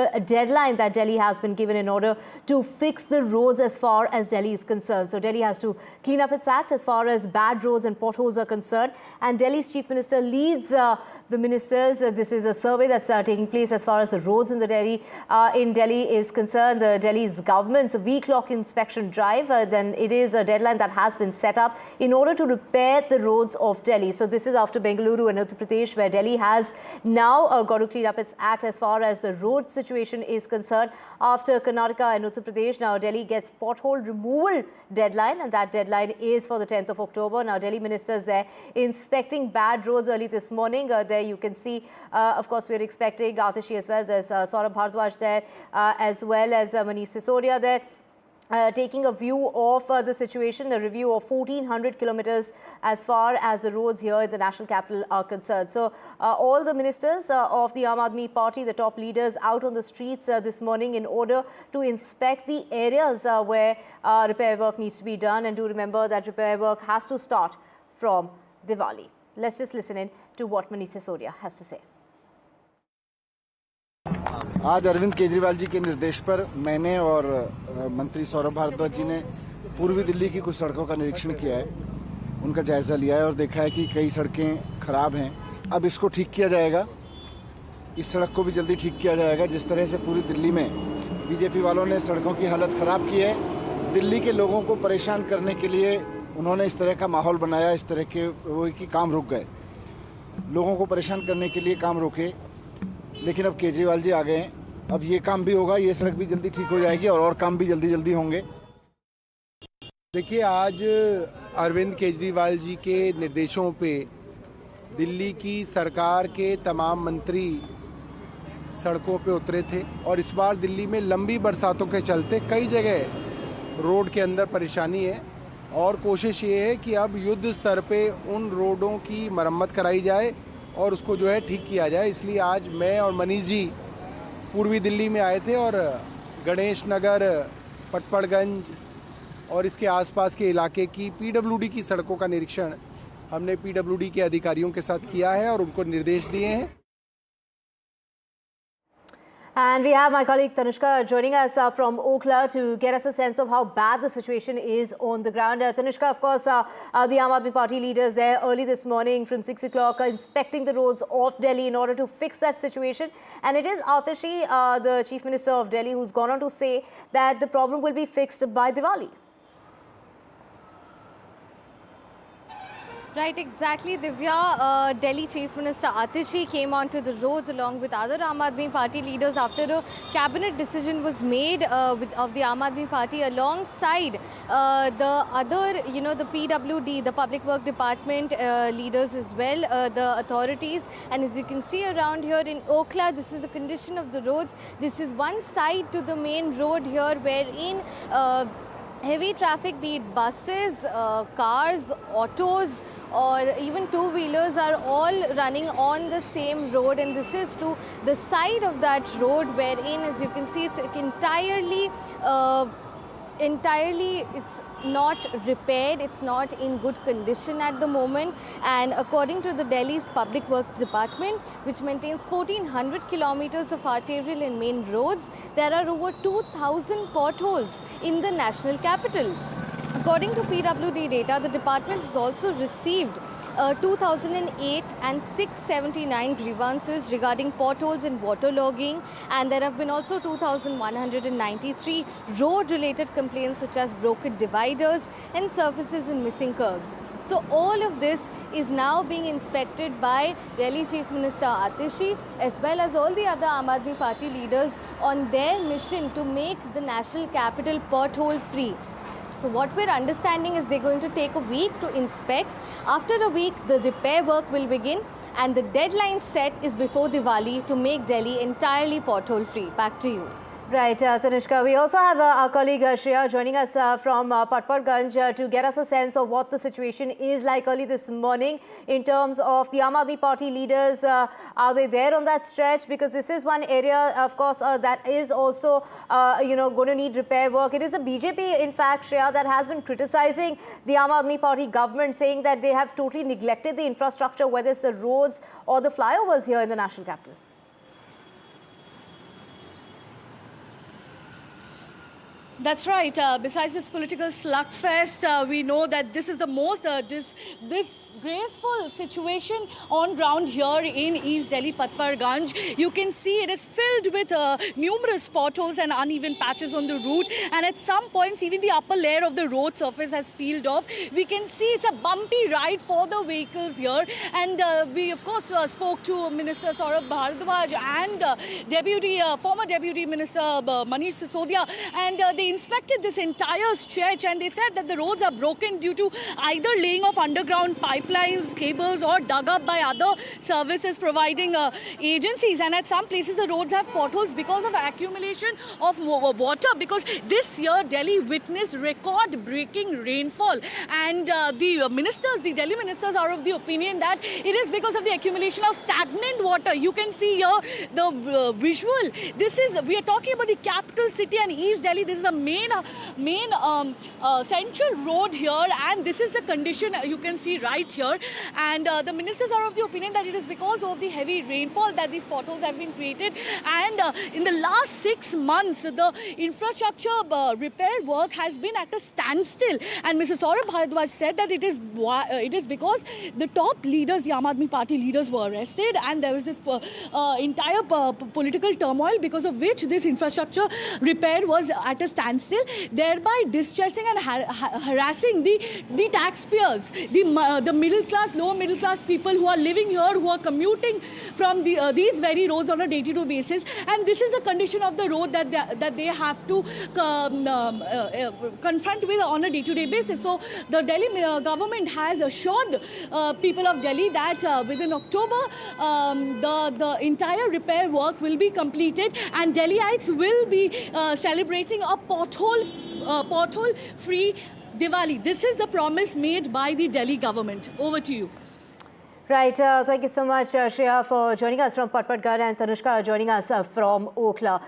a deadline that Delhi has been given in order to fix the roads as far as Delhi is concerned. So Delhi has to clean up its act as far as bad roads and potholes are concerned. And Delhi's Chief Minister leads the ministers. This is a survey that's taking place as far as the roads in Delhi is concerned. Delhi's government's week-long inspection drive, then it is a deadline that has been set up in order to repair the roads of Delhi. So this is after Bengaluru and Uttar Pradesh, where Delhi has now got to clean up its act as far as the road situation is concerned. After Karnataka and Uttar Pradesh, now Delhi gets pothole removal deadline, and that deadline is for the 10th of October. Now Delhi ministers there inspecting bad roads early this morning. There you can see, of course, we're expecting Atishi as well. There's Saurabh Bharadwaj there, as well as Manish Sisodia there. Taking a view of the situation, a review of 1,400 kilometers as far as the roads here in the national capital are concerned. So all the ministers of the Aam Aadmi Party, the top leaders, out on the streets this morning in order to inspect the areas where repair work needs to be done. And do remember that repair work has to start from Diwali. Let's just listen in to what Manish Sisodia has to say. आज अरविंद केजरीवाल जी के निर्देश पर मैंने और मंत्री सौरभ भारद्वाज जी ने पूर्वी दिल्ली की कुछ सड़कों का निरीक्षण किया है, उनका जायजा लिया है और देखा है कि कई सड़कें खराब हैं। अब इसको ठीक किया जाएगा, इस सड़क को भी जल्दी ठीक किया जाएगा। जिस तरह से पूरी दिल्ली में बीजेपी वालों ने सड़कों की हालत खराब की है, दिल्ली के लोगों को परेशान करने के लिए उन्होंने इस तरह का माहौल बनाया, इस तरह के वो कि काम रुक गए, लोगों को परेशान करने के लिए काम रोके। लेकिन अब केजरीवाल जी आ गए हैं, अब ये काम भी होगा, ये सड़क भी जल्दी ठीक हो जाएगी और काम भी जल्दी जल्दी होंगे। देखिए, आज अरविंद केजरीवाल जी के निर्देशों पे दिल्ली की सरकार के तमाम मंत्री सड़कों पे उतरे थे और इस बार दिल्ली में लंबी बरसातों के चलते कई जगह रोड के अंदर परेशानी है और कोशिश ये है कि अब युद्ध स्तर पे उन रोडों की मरम्मत कराई जाए और उसको जो है ठीक किया जाए। इसलिए आज मैं और मनीष जी पूर्वी दिल्ली में आए थे और गणेश नगर, पटपड़गंज और इसके आसपास के इलाके की पीडब्ल्यूडी की सड़कों का निरीक्षण हमने पीडब्ल्यूडी के अधिकारियों के साथ किया है और उनको निर्देश दिए हैं। And we have my colleague Tanushka joining us from Okhla to get us a sense of how bad the situation is on the ground. Tanushka, of course, the Aam Aadmi Party leaders there early this morning from 6 o'clock inspecting the roads of Delhi in order to fix that situation. And it is Atishi, the Chief Minister of Delhi, who's gone on to say that the problem will be fixed by Diwali. Right, exactly, Divya. Delhi Chief Minister Atishi came onto the roads along with other Aam Aadmi Party leaders after a cabinet decision was made of the Aam Aadmi Party alongside the other, the PWD, the Public Work Department leaders as well, the authorities. And as you can see around here in Okhla, this is the condition of the roads. This is one side to the main road here wherein heavy traffic, be it buses, cars, autos or even two-wheelers are all running on the same road, and this is to the side of that road wherein, as you can see, it's entirely it's not repaired, it's not in good condition at the moment. And according to the Delhi's Public Works Department, which maintains 1,400 kilometers of arterial and main roads, there are over 2,000 potholes in the national capital. According to PWD data, the department has also received 2008 and 679 grievances regarding potholes and waterlogging, and there have been also 2,193 road-related complaints such as broken dividers and surfaces and missing curbs. So all of this is now being inspected by Delhi Chief Minister Atishi as well as all the other Aam Aadmi Party leaders on their mission to make the national capital pothole free. So what we're understanding is they're going to take a week to inspect. After a week, the repair work will begin, and the deadline set is before Diwali to make Delhi entirely pothole free. Back to you. Right, Tanushka. We also have our colleague Shreya joining us from Patparganj to get us a sense of what the situation is like early this morning in terms of the Aam Aadmi Party leaders. Are they there on that stretch? Because this is one area, of course, that is also, going to need repair work. It is the BJP, in fact, Shreya, that has been criticizing the Aam Aadmi Party government, saying that they have totally neglected the infrastructure, whether it's the roads or the flyovers here in the national capital. That's right. Besides this political slugfest, we know that this is the most disgraceful situation on ground here in East Delhi, Patparganj. You can see it is filled with numerous potholes and uneven patches on the route. And at some points, even the upper layer of the road surface has peeled off. We can see it's a bumpy ride for the vehicles here. And we, of course, spoke to Minister Saurabh Bhardwaj and former Deputy Minister Manish Sisodia. And they inspected this entire stretch, and they said that the roads are broken due to either laying of underground pipelines, cables, or dug up by other services providing agencies. And at some places the roads have potholes because of accumulation of water, because this year Delhi witnessed record-breaking rainfall. And the Delhi ministers are of the opinion that it is because of the accumulation of stagnant water. You can see here the visual. We are talking about the capital city and East Delhi. This is a main central road here, and this is the condition you can see right here. And the ministers are of the opinion that it is because of the heavy rainfall that these potholes have been created. And in the last 6 months, the infrastructure repair work has been at a standstill. And Mr. Saurabh Bhardwaj said that it is because the top leaders, the Aam Aadmi Party leaders, were arrested, and there was this entire political turmoil because of which this infrastructure repair was at a standstill, thereby distressing and harassing the taxpayers, the middle class, lower middle class people who are living here, who are commuting from these very roads on a day-to-day basis. And this is the condition of the road that they have to confront with on a day-to-day basis. So the Delhi government has assured people of Delhi that within October the entire repair work will be completed, and Delhiites will be celebrating a pothole-free Diwali. This is the promise made by the Delhi government. Over to you. Right. Thank you so much, Shreya, for joining us from Patparganj, and Tanushka joining us from Okhla.